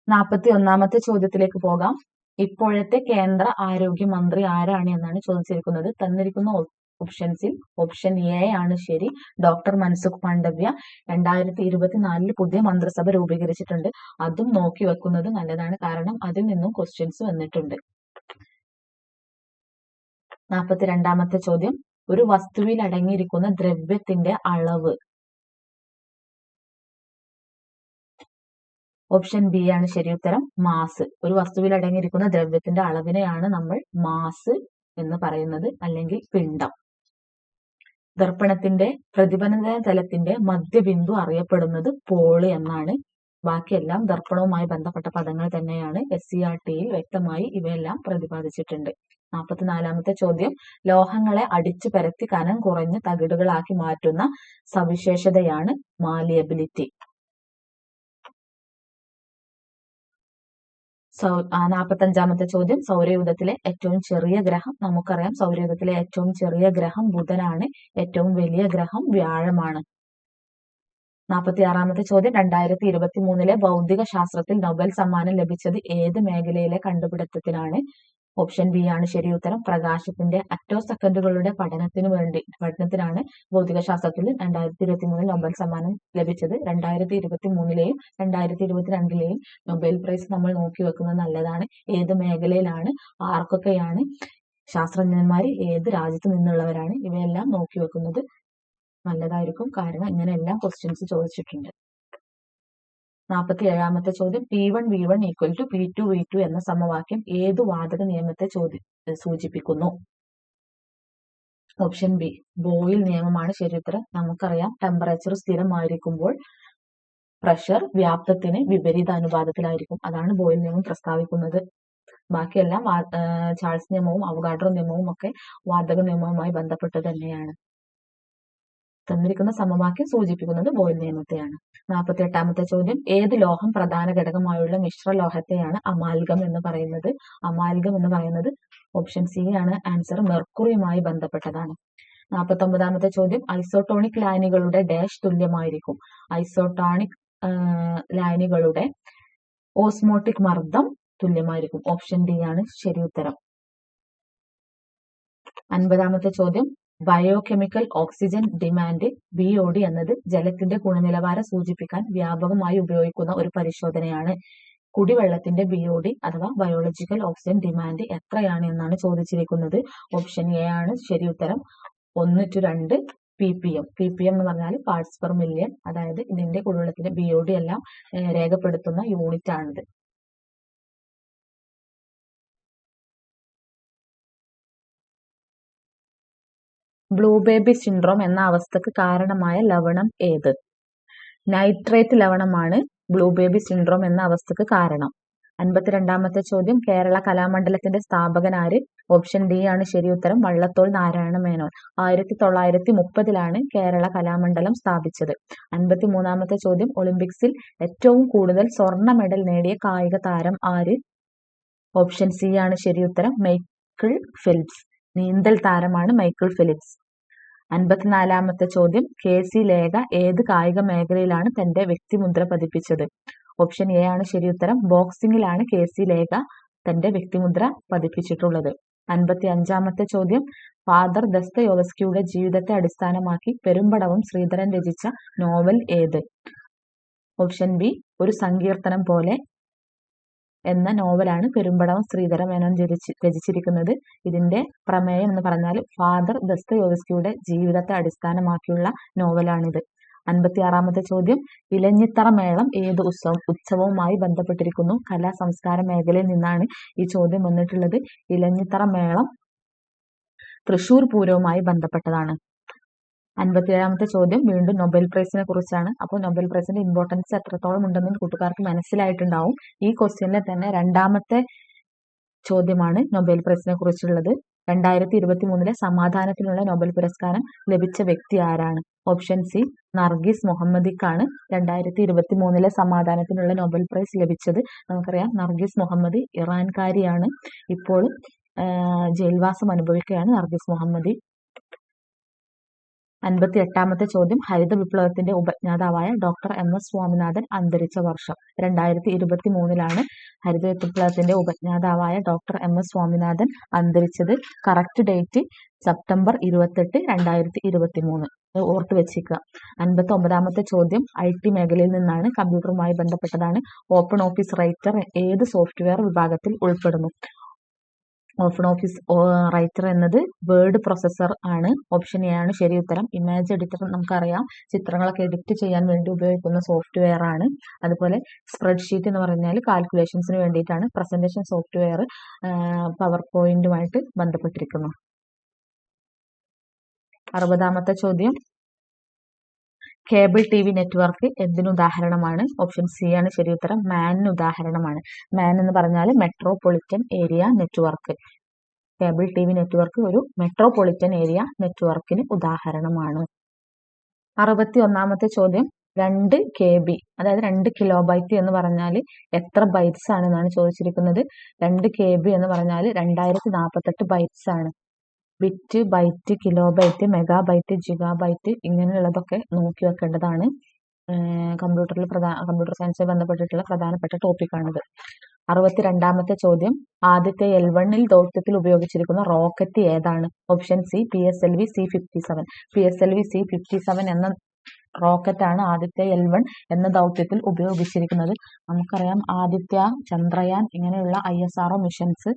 41ാമത്തെ ചോദ്യത്തിലേക്ക് പോകാം. ഇപ്പോഴത്തെ കേന്ദ്ര ആരോഗ്യമന്ത്രി ആരാണ് എന്നാണ് ചോദിച്ചിരിക്കുന്നത്. തന്നിരിക്കുന്ന ഓപ്ഷൻസിൽ ഓപ്ഷൻ എ ആണ് ശരി. ഡോക്ടർ മൻസുഖ് മാണ്ഡവ്യ. 2024 പുതിയ മന്ത്രിസഭ രൂപീകരിച്ചിട്ടുണ്ട്. അതും നോക്കി വെക്കുന്നത് നല്ലതാണ്, കാരണം അതിൽ നിന്നും ക്വസ്റ്റ്യൻസ് വന്നിട്ടുണ്ട്. 42ാമത്തെ ചോദ്യം, ഒരു വസ്തുവിൽ അടങ്ങിയിരിക്കുന്ന ദ്രവ്യത്തിന്റെ അളവ്. ഓപ്ഷൻ ബി ആണ് ശരി ഉത്തരം, മാസ്. ഒരു വസ്തുവിൽ അടങ്ങിയിരിക്കുന്ന ദ്രവ്യത്തിന്റെ അളവിനെയാണ് നമ്മൾ മാസ് എന്ന് പറയുന്നത്, അല്ലെങ്കിൽ പിണ്ഡം. ദർപ്പണത്തിന്റെ പ്രതിഫലന തലത്തിന്റെ മധ്യബിന്ദു അറിയപ്പെടുന്നത് പോള് എന്നാണ്. ബാക്കിയെല്ലാം ദർപ്പണവുമായി ബന്ധപ്പെട്ട പദങ്ങൾ തന്നെയാണ്. SCERT-യിൽ വ്യക്തമായി ഇവയെല്ലാം പ്രതിപാദിച്ചിട്ടുണ്ട്. 44ാമത്തെ ചോദ്യം, ലോഹങ്ങളെ അടിച്ചു പരത്തി കനം കുറഞ്ഞ തകിടുകളാക്കി മാറ്റുന്ന സവിശേഷതയാണ് മാലിയബിലിറ്റി. 45ാമത്തെ ചോദ്യം, സൗരയൂഥത്തിലെ ഏറ്റവും ചെറിയ ഗ്രഹം. നമുക്കറിയാം സൗരയൂഥത്തിലെ ഏറ്റവും ചെറിയ ഗ്രഹം ബുധനാണ്. ഏറ്റവും വലിയ ഗ്രഹം വ്യാഴമാണ്. 46ാമത്തെ ചോദ്യം, 2023 ഭൗതിക ശാസ്ത്രത്തിൽ നൊബേൽ സമ്മാനം ലഭിച്ചത് ഏത് മേഖലയിലെ കണ്ടുപിടുത്തത്തിനാണ്? ഓപ്ഷൻ ബി ആണ് ശരി ഉത്തരം, പ്രകാശത്തിന്റെ അറ്റോസെക്കൻഡുകളുടെ പഠനത്തിനാണ് ഭൗതിക ശാസ്ത്രത്തിൽ 2023 നൊബേൽ സമ്മാനം ലഭിച്ചത്. 2023ലെയും 2022ലെയും നൊബേൽ പ്രൈസ് നമ്മൾ നോക്കി വെക്കുന്നത് നല്ലതാണ്. ഏത് മേഖലയിലാണ്, ആർക്കൊക്കെയാണ്, ശാസ്ത്രജ്ഞന്മാർ ഏത് രാജ്യത്ത് നിന്നുള്ളവരാണ്, ഇവയെല്ലാം നോക്കി വെക്കുന്നത് നല്ലതായിരിക്കും, കാരണം ഇങ്ങനെയെല്ലാം ക്വസ്റ്റ്യൻസ് ചോദിച്ചിട്ടുണ്ട്. 47ാമത്തെ ചോദ്യം, P1 V1 = P2 V2 എന്ന സമവാക്യം ഏതു വാതക നിയമത്തെ സൂചിപ്പിക്കുന്നു? ഓപ്ഷൻ ബി ബോയിൽ നിയമമാണ് ശരി ഉത്തരം. നമുക്കറിയാം ടെമ്പറേച്ചർ സ്ഥിരമായിരിക്കുമ്പോൾ പ്രഷർ വ്യാപ്തത്തിന് വിപരീത അനുപാതത്തിലായിരിക്കും. അതാണ് ബോയിൽ നിയമം പ്രസ്താവിക്കുന്നത്. ബാക്കിയെല്ലാം ചാൾസ് നിയമവും അവഗാഡ്രോ നിയമവും ഒക്കെ വാതക നിയമവുമായി ബന്ധപ്പെട്ട് തന്നെയാണ്. തന്നിരിക്കുന്ന സമവാക്യം സൂചിപ്പിക്കുന്നത് ബോയിൽ നിയമത്തെയാണ്. 48ാമത്തെ ചോദ്യം, ഏത് ലോഹം പ്രധാന ഘടകമായുള്ള മിശ്രലോഹത്തെയാണ് അമാൽഗം എന്ന് പറയുന്നത്? അമാൽഗം എന്ന് പറയുന്നത് ഓപ്ഷൻ സി ആണ് ആൻസർ, മെർക്കുറിയുമായി ബന്ധപ്പെട്ടതാണ്. 49ാമത്തെ ചോദ്യം, ഐസോട്ടോണിക് ലായനികളുടെ ഡാഷ് തുല്യമായിരിക്കും? ഐസോട്ടോണിക് ലായനികളുടെ ഓസ്മോട്ടിക് മർദ്ദം തുല്യമായിരിക്കും. ഓപ്ഷൻ ഡി ആണ് ശരി ഉത്തരം. 50ാമത്തെ ചോദ്യം, ബയോകെമിക്കൽ ഓക്സിജൻ ഡിമാൻഡ് BOD എന്നത് ജലത്തിന്റെ ഗുണനിലവാരം സൂചിപ്പിക്കാൻ വ്യാപകമായി ഉപയോഗിക്കുന്ന ഒരു പരിശോധനയാണ്. കുടിവെള്ളത്തിന്റെ BOD അഥവാ ബയോളജിക്കൽ ഓക്സിജൻ ഡിമാൻഡ് എത്രയാണ് എന്നാണ് ചോദിച്ചിരിക്കുന്നത്. ഓപ്ഷൻ എ ആണ് ശരി ഉത്തരം, 1:2 ppm. ppm എന്ന് പറഞ്ഞാൽ പാർട്സ് പെർ മില്യൺ, അതായത് ഇതിന്റെ കുടിവെള്ളത്തിന്റെ BOD എല്ലാം രേഖപ്പെടുത്തുന്ന യൂണിറ്റ് ആണിത്. ബ്ലൂ ബേബി സിൻഡ്രോം എന്ന അവസ്ഥക്ക് കാരണമായ ലവണം ഏത്? നൈട്രേറ്റ് ലവണമാണ് ബ്ലൂ ബേബി സിൻഡ്രോം എന്ന അവസ്ഥക്ക് കാരണം. 52ാമത്തെ ചോദ്യം, കേരള കലാമണ്ഡലത്തിന്റെ സ്ഥാപകനാര്? ഓപ്ഷൻ ഡി ആണ് ശരി ഉത്തരം, വള്ളത്തോൾ നാരായണ മേനോൻ. 1930 കേരള കലാമണ്ഡലം സ്ഥാപിച്ചത്. 53ാമത്തെ ചോദ്യം, ഒളിമ്പിക്സിൽ ഏറ്റവും കൂടുതൽ സ്വർണ്ണ മെഡൽ നേടിയ കായിക താരം ആര്? ഓപ്ഷൻ സി ആണ് ശരി ഉത്തരം, മൈക്കിൾ ഫെൽപ്സ്. നീന്തൽ താരമാണ് മൈക്കിൾ ഫെലിപ്സ്. 54ാമത്തെ ചോദ്യം, KC ലേഖ ഏത് കായിക മേഖലയിലാണ് തന്റെ വ്യക്തിമുദ്ര പതിപ്പിച്ചത്? ഓപ്ഷൻ എ ആണ് ശരി ഉത്തരം, ബോക്സിംഗിലാണ് KC ലേഖ തന്റെ വ്യക്തിമുദ്ര പതിപ്പിച്ചിട്ടുള്ളത്. 55ാമത്തെ ചോദ്യം, ഫാദർ ദസ്തയോവസ്കിയുടെ ജീവിതത്തെ അടിസ്ഥാനമാക്കി പെരുമ്പടവം ശ്രീധരൻ രചിച്ച നോവൽ ഏത്? ഓപ്ഷൻ ബി ഒരു സങ്കീർത്തനം പോലെ എന്ന നോവലാണ് പെരുമ്പടവം ശ്രീധര മേനോൻ രചിച്ചിരിക്കുന്നത്. ഇതിന്റെ പ്രമേയം എന്ന് പറഞ്ഞാൽ ഫാദർ ദസ്തയോവസ്കിയുടെ ജീവിതത്തെ അടിസ്ഥാനമാക്കിയുള്ള നോവലാണിത്. 56ാമത്തെ ചോദ്യം, ഇലഞ്ഞിത്തറ മേളം ഏത് ഉത്സവവുമായി ബന്ധപ്പെട്ടിരിക്കുന്നു? കലാ സംസ്കാര മേഖലയിൽ നിന്നാണ് ഈ ചോദ്യം വന്നിട്ടുള്ളത്. ഇലഞ്ഞിത്തറ മേളം തൃശൂർ പൂരവുമായി ബന്ധപ്പെട്ടതാണ്. 57ാമത്തെ ചോദ്യം വീണ്ടും നൊബേൽ പ്രൈസിനെ കുറിച്ചാണ്. അപ്പോൾ നൊബേൽ പ്രൈസിന്റെ ഇമ്പോർട്ടൻസ് എത്രത്തോളം ഉണ്ടെന്ന് കൂട്ടുകാർക്ക് മനസ്സിലായിട്ടുണ്ടാവും. ഈ ക്വസ്റ്റ്യനിലെ തന്നെ 2ാമത്തെ ചോദ്യമാണ് നൊബേൽ പ്രൈസിനെ കുറിച്ചുള്ളത്. 2023 സമാധാനത്തിനുള്ള നൊബേൽ പുരസ്കാരം ലഭിച്ച വ്യക്തി ആരാണ്? ഓപ്ഷൻ സി നർഗീസ് മുഹമ്മദിക്കാണ് 2023 സമാധാനത്തിനുള്ള നൊബേൽ പ്രൈസ് ലഭിച്ചത്. നമുക്കറിയാം നർഗീസ് മുഹമ്മദി ഇറാൻകാരിയാണ്. ഇപ്പോൾ ജയിൽവാസം അനുഭവിക്കുകയാണ് നർഗീസ് മുഹമ്മദി. 58-ാമത്തെ ചോദ്യം ഹരിത വിപ്ലവത്തിന്റെ ഉപജ്ഞാതാവായ ഡോക്ടർ MS സ്വാമിനാഥൻ അന്തരിച്ച വർഷം. 2023 ഹരിത വിപ്ലവത്തിന്റെ ഉപജ്ഞാതാവായ ഡോക്ടർ MS സ്വാമിനാഥൻ അന്തരിച്ചത്. Correct date September 28, 2023. ഓർത്ത് വെച്ചിരിക്കുക. 59-ാമത്തെ ചോദ്യം IT മേഖലയിൽ നിന്നാണ്, കമ്പ്യൂട്ടറുമായി ബന്ധപ്പെട്ടതാണ്. ഓപ്പൺ ഓഫീസ് റൈറ്റർ ഏത് സോഫ്റ്റ്വെയർ വിഭാഗത്തിൽ ഉൾപ്പെടുന്നു? ഓപ്പൺ ഓഫീസ് റൈറ്റർ എന്നത് വേർഡ് പ്രൊസസ്സർ ആണ്. ഓപ്ഷൻ എ ആണ് ശരി ഉത്തരം. ഇമേജ് എഡിറ്റർ നമുക്കറിയാം, ചിത്രങ്ങളൊക്കെ എഡിറ്റ് ചെയ്യാൻ വേണ്ടി ഉപയോഗിക്കുന്ന സോഫ്റ്റ്വെയർ ആണ്. അതുപോലെ സ്പ്രെഡ്ഷീറ്റ് എന്ന് പറഞ്ഞാൽ കാൽക്കുലേഷൻസിന് വേണ്ടിയിട്ടാണ്. പ്രസന്റേഷൻ സോഫ്റ്റ്വെയർ പവർ പോയിന്റുമായിട്ട് ബന്ധപ്പെട്ടിരിക്കുന്നു. 60-ാമത്തെ ചോദ്യം കേബിൾ TV നെറ്റ്വർക്ക് എന്തിനു ഉദാഹരണമാണ്? ഓപ്ഷൻ സി ആണ് ശരി ഉത്തരം. മാനിന് ഉദാഹരണമാണ്. മാൻ എന്ന് പറഞ്ഞാൽ metropolitan area network. Cable TV network ഒരു മെട്രോപൊളിറ്റൻ ഏരിയ നെറ്റ്വർക്കിന് ഉദാഹരണമാണ്. 61-ാമത്തെ ചോദ്യം 2 KB അതായത് 2 കിലോബൈറ്റ് എന്ന് പറഞ്ഞാൽ എത്ര ബൈറ്റ്സ് ആണെന്നാണ് ചോദിച്ചിരിക്കുന്നത്. 2 KB എന്ന് പറഞ്ഞാൽ 2048 ബൈറ്റ്സ് ആണ്. Bit, byte, kilobyte, megabyte, gigabyte ഇങ്ങനെയുള്ളതൊക്കെ നോക്കി വെക്കേണ്ടതാണ്. കമ്പ്യൂട്ടർ സയൻസുമായി ബന്ധപ്പെട്ടിട്ടുള്ള പ്രധാനപ്പെട്ട ടോപ്പിക്കാണിത്. 62-ാമത്തെ ചോദ്യം ആദ്യത്തെ L1 ദൗത്യത്തിൽ ഉപയോഗിച്ചിരിക്കുന്ന റോക്കറ്റ് ഏതാണ്? Option C PSLV C-57. PSLV C-57 എന്ന റോക്കറ്റാണ് ആദിത്യ L1 എന്ന ദൗത്യത്തിൽ ഉപയോഗിച്ചിരിക്കുന്നത്. നമുക്കറിയാം ആദിത്യ, ചന്ദ്രയാൻ ഇങ്ങനെയുള്ള ISRO മിഷൻസ്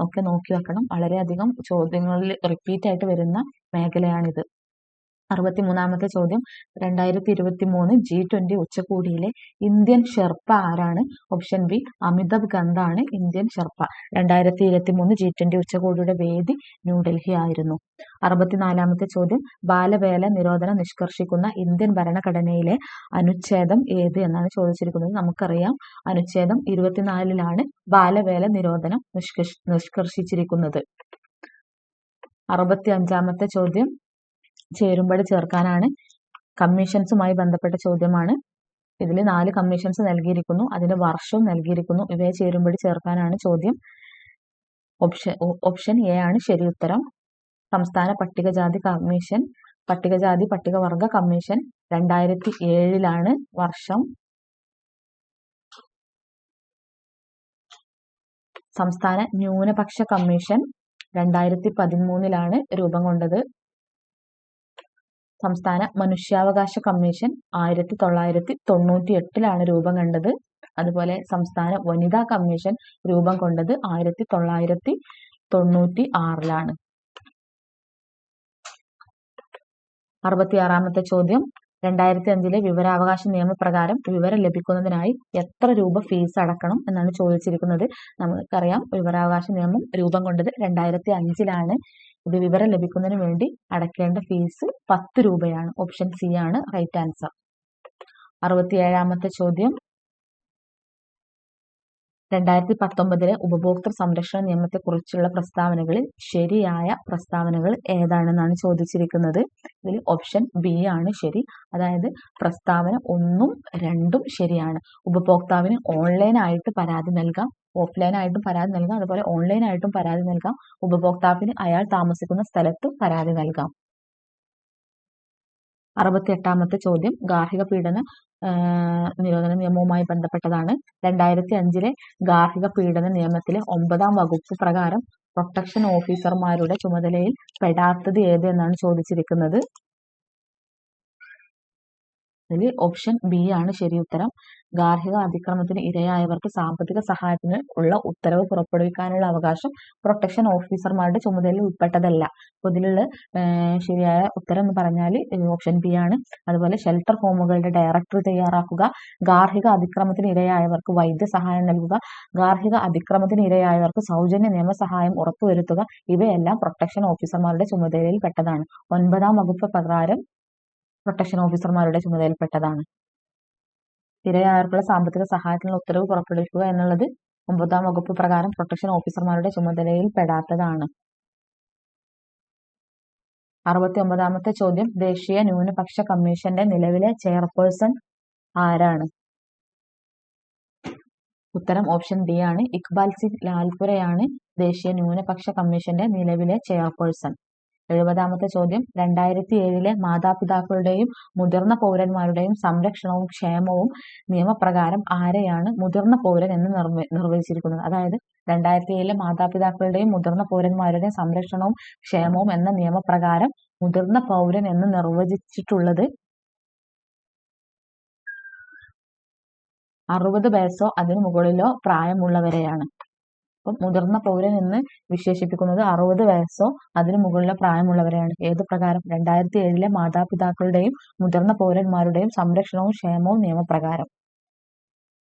ഒക്കെ നോക്കി വെക്കണം. വളരെയധികം ചോദ്യങ്ങളിൽ റിപ്പീറ്റ് ആയിട്ട് വരുന്ന മേഖലയാണിത്. 63-ാമത്തെ ചോദ്യം 2023 G20 ഉച്ചകോടിയിലെ ഇന്ത്യൻ ഷെർപ്പ ആരാണ്? ഓപ്ഷൻ ബി അമിതാഭ് ഗന്ധ് ആണ് ഇന്ത്യൻ ഷെർപ്പ. 2023 G20 ഉച്ചകോടിയുടെ വേദി ന്യൂഡൽഹി ആയിരുന്നു. 64-ാമത്തെ ചോദ്യം ബാലവേല നിരോധനം നിഷ്കർഷിക്കുന്ന ഇന്ത്യൻ ഭരണഘടനയിലെ അനുച്ഛേദം ഏത് എന്നാണ് ചോദിച്ചിരിക്കുന്നത്. നമുക്കറിയാം അനുച്ഛേദം 24 ബാലവേല നിരോധനം നിഷ്കർഷിച്ചിരിക്കുന്നത്. 65-ാമത്തെ ചോദ്യം ചേരുംപടി ചേർക്കാനാണ്. കമ്മീഷൻസുമായി ബന്ധപ്പെട്ട ചോദ്യമാണ്. ഇതിൽ 4 കമ്മീഷൻസ് നൽകിയിരിക്കുന്നു, അതിന്റെ വർഷവും നൽകിയിരിക്കുന്നു. ഇവയെ ചേരുംപടി ചേർക്കാനാണ് ചോദ്യം. ഓപ്ഷൻ എ ആണ് ശരി ഉത്തരം. സംസ്ഥാന പട്ടികജാതി കമ്മീഷൻ, പട്ടികജാതി പട്ടികവർഗ കമ്മീഷൻ 2007 വർഷം. സംസ്ഥാന ന്യൂനപക്ഷ കമ്മീഷൻ 2013 രൂപം കൊണ്ടത്. സംസ്ഥാന മനുഷ്യാവകാശ കമ്മീഷൻ 1998 രൂപം കണ്ടത്. അതുപോലെ സംസ്ഥാന വനിതാ കമ്മീഷൻ രൂപം കൊണ്ടത് 1996. 66-ാമത്തെ ചോദ്യം 2005 വിവരാവകാശ നിയമപ്രകാരം വിവരം ലഭിക്കുന്നതിനായി എത്ര രൂപ ഫീസ് അടക്കണം എന്നാണ് ചോദിച്ചിരിക്കുന്നത്. നമുക്കറിയാം വിവരാവകാശ നിയമം രൂപം കൊണ്ടത് 2005. ഇത് വിവരം ലഭിക്കുന്നതിന് വേണ്ടി അടയ്ക്കേണ്ട ഫീസ് 10 രൂപയാണ്. ഓപ്ഷൻ സി ആണ് റൈറ്റ് ആൻസർ. 67-ാമത്തെ ചോദ്യം 2019 ഉപഭോക്തൃ സംരക്ഷണ നിയമത്തെക്കുറിച്ചുള്ള പ്രസ്താവനകളിൽ ശരിയായ പ്രസ്താവനകൾ ഏതാണെന്നാണ് ചോദിച്ചിരിക്കുന്നത്. ഇതിൽ ഓപ്ഷൻ ബി ആണ് ശരി. അതായത് പ്രസ്താവന 1ഉം 2ഉം ശരിയാണ്. ഉപഭോക്താവിന് ഓൺലൈനായിട്ട് പരാതി നൽകാം, ഓഫ്ലൈനായിട്ടും പരാതി നൽകാം, അതുപോലെ ഓൺലൈനായിട്ടും പരാതി നൽകാം. ഉപഭോക്താവിന് അയാൾ താമസിക്കുന്ന സ്ഥലത്തും പരാതി നൽകാം. 68-ാമത്തെ ചോദ്യം ഗാർഹിക പീഡന നിരോധന നിയമവുമായി ബന്ധപ്പെട്ടതാണ്. 2005 ഗാർഹിക പീഡന നിയമത്തിലെ 9-ാം വകുപ്പ് പ്രകാരം പ്രൊട്ടക്ഷൻ ഓഫീസർമാരുടെ ചുമതലയിൽ പെടാത്തത് ഏത് എന്നാണ് ചോദിച്ചിരിക്കുന്നത്. ഇതിൽ ഓപ്ഷൻ ബി ആണ് ശരി ഉത്തരം. ഗാർഹിക അതിക്രമത്തിന് ഇരയായവർക്ക് സാമ്പത്തിക സഹായത്തിന് ഉള്ള ഉത്തരവ് പുറപ്പെടുവിക്കാനുള്ള അവകാശം പ്രൊട്ടക്ഷൻ ഓഫീസർമാരുടെ ചുമതലയിൽ ഉൾപ്പെട്ടതല്ല. അപ്പോൾ ഇതിലുള്ള ശരിയായ ഉത്തരം എന്ന് പറഞ്ഞാൽ ഓപ്ഷൻ ബി ആണ്. അതുപോലെ ഷെൽട്ടർ ഹോമുകളുടെ ഡയറക്ടറി തയ്യാറാക്കുക, ഗാർഹിക അതിക്രമത്തിന് ഇരയായവർക്ക് വൈദ്യസഹായം നൽകുക, ഗാർഹിക അതിക്രമത്തിന് ഇരയായവർക്ക് സൗജന്യ നിയമസഹായം ഉറപ്പുവരുത്തുക, ഇവയെല്ലാം പ്രൊട്ടക്ഷൻ ഓഫീസർമാരുടെ ചുമതലയിൽ പെട്ടതാണ്. 9-ാം വകുപ്പ് പ്രകാരം പ്രൊട്ടക്ഷൻ ഓഫീസർമാരുടെ ചുമതലയിൽപ്പെട്ടതാണ്. ഇരയായവർക്കുള്ള സാമ്പത്തിക സഹായത്തിനുള്ള ഉത്തരവ് പുറപ്പെടുവിക്കുക എന്നുള്ളത് 9-ാം വകുപ്പ് പ്രകാരം പ്രൊട്ടക്ഷൻ ഓഫീസർമാരുടെ ചുമതലയിൽ പെടാത്തതാണ്. 69-ാമത്തെ ചോദ്യം ദേശീയ ന്യൂനപക്ഷ കമ്മീഷന്റെ നിലവിലെ ചെയർപേഴ്സൺ ആരാണ്? ഉത്തരം ഓപ്ഷൻ ഡി ആണ്. ഇക്ബാൽ സിംഗ് ലാൽപുരയാണ് ദേശീയ ന്യൂനപക്ഷ കമ്മീഷന്റെ നിലവിലെ ചെയർപേഴ്സൺ. 70-ാമത്തെ ചോദ്യം 2007 മാതാപിതാക്കളുടെയും മുതിർന്ന പൗരന്മാരുടെയും സംരക്ഷണവും ക്ഷേമവും നിയമപ്രകാരം ആരെയാണ് മുതിർന്ന പൗരൻ എന്ന് നിർവചിച്ചിരിക്കുന്നത്? അതായത് 2007 മാതാപിതാക്കളുടെയും മുതിർന്ന പൗരന്മാരുടെയും സംരക്ഷണവും ക്ഷേമവും എന്ന നിയമപ്രകാരം മുതിർന്ന പൗരൻ എന്ന് നിർവചിച്ചിട്ടുള്ളത് 60 വയസ്സോ അതിനു മുകളിലോ പ്രായമുള്ളവരെയാണ്. അപ്പം മുതിർന്ന പൗരൻ എന്ന് വിശേഷിപ്പിക്കുന്നത് 60 വയസ്സോ അതിനു മുകളിലോ പ്രായമുള്ളവരെയാണ്. ഏത് പ്രകാരം? 2007 മാതാപിതാക്കളുടെയും മുതിർന്ന പൗരന്മാരുടെയും സംരക്ഷണവും ക്ഷേമവും നിയമപ്രകാരം.